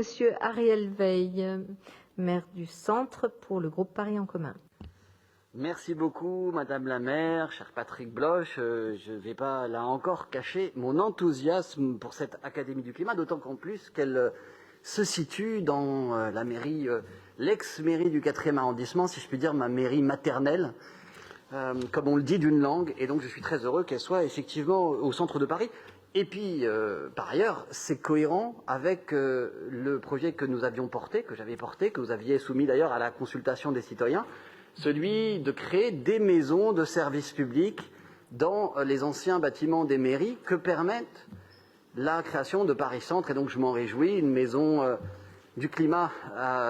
Monsieur Ariel Veil, maire du Centre pour le groupe Paris en commun. Merci beaucoup, Madame la maire, cher Patrick Bloch. Je ne vais pas, là encore, cacher mon enthousiasme pour cette Académie du climat, d'autant qu'en plus qu'elle se situe dans la mairie, l'ex-mairie du 4e arrondissement, si je puis dire, ma mairie maternelle, comme on le dit, d'une langue. Et donc, je suis très heureux qu'elle soit effectivement au centre de Paris. Et puis, par ailleurs, c'est cohérent avec le projet que nous avions porté, que j'avais porté, que vous aviez soumis d'ailleurs à la consultation des citoyens, celui de créer des maisons de services publics dans les anciens bâtiments des mairies que permettent la création de Paris Centre. Et donc, je m'en réjouis, une maison du climat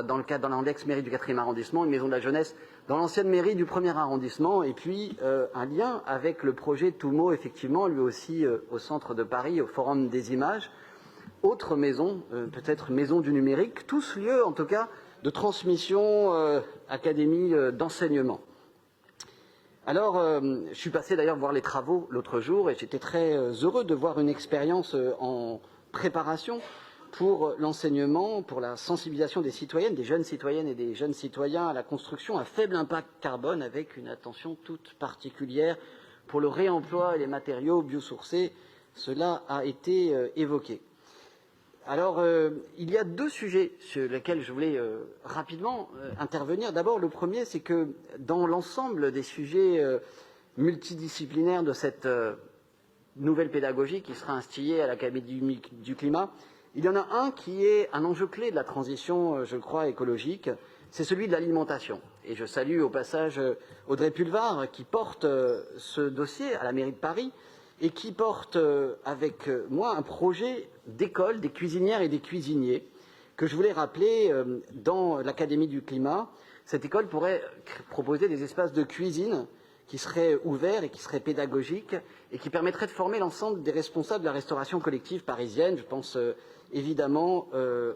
dans l'ex-mairie du 4e arrondissement, une maison de la jeunesse dans l'ancienne mairie du 1er arrondissement, et puis un lien avec le projet Toumo, effectivement, lui aussi au centre de Paris, au Forum des images. Autre maison, peut-être maison du numérique, tous lieux en tout cas de transmission, académie d'enseignement. Alors, je suis passé d'ailleurs voir les travaux l'autre jour et j'étais très heureux de voir une expérience en préparation pour l'enseignement, pour la sensibilisation des citoyennes, des jeunes citoyennes et des jeunes citoyens à la construction à faible impact carbone, avec une attention toute particulière pour le réemploi et les matériaux biosourcés. Cela a été évoqué. Alors, il y a deux sujets sur lesquels je voulais rapidement intervenir. D'abord, le premier, c'est que dans l'ensemble des sujets multidisciplinaires de cette nouvelle pédagogie qui sera instillée à l'Académie du climat, il y en a un qui est un enjeu clé de la transition, je crois, écologique, c'est celui de l'alimentation. Et je salue au passage Audrey Pulvar qui porte ce dossier à la mairie de Paris et qui porte avec moi un projet d'école des cuisinières et des cuisiniers que je voulais rappeler dans l'Académie du climat. Cette école pourrait proposer des espaces de cuisine qui seraient ouverts et qui seraient pédagogiques et qui permettraient de former l'ensemble des responsables de la restauration collective parisienne. Je pense évidemment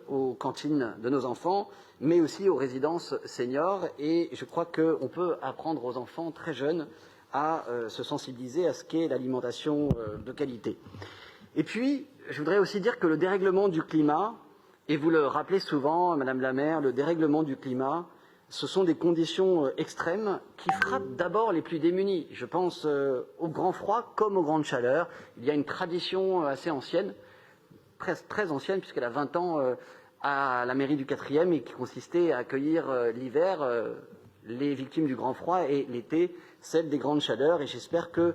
aux cantines de nos enfants, mais aussi aux résidences seniors. Et je crois qu'on peut apprendre aux enfants très jeunes à se sensibiliser à ce qu'est l'alimentation de qualité. Et puis, je voudrais aussi dire que le dérèglement du climat, et vous le rappelez souvent, Madame la maire, le dérèglement du climat, ce sont des conditions extrêmes qui frappent d'abord les plus démunis. Je pense au grand froid comme aux grandes chaleurs. Il y a une tradition assez ancienne, presque très ancienne, puisqu'elle a 20 ans à la mairie du 4e et qui consistait à accueillir l'hiver les victimes du grand froid et l'été celles des grandes chaleurs. Et j'espère que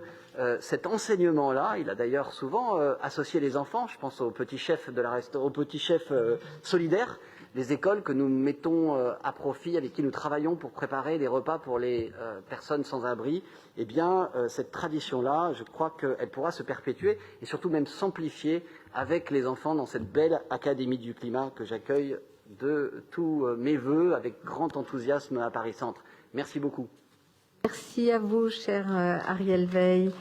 cet enseignement-là, il a d'ailleurs souvent associé les enfants, je pense aux petits chefs aux petits chefs solidaires, les écoles que nous mettons à profit, avec qui nous travaillons pour préparer des repas pour les personnes sans abri. Eh bien, cette tradition-là, je crois qu'elle pourra se perpétuer et surtout même s'amplifier avec les enfants dans cette belle Académie du climat que j'accueille de tous mes vœux avec grand enthousiasme à Paris Centre. Merci beaucoup. Merci à vous, cher Ariel Veil.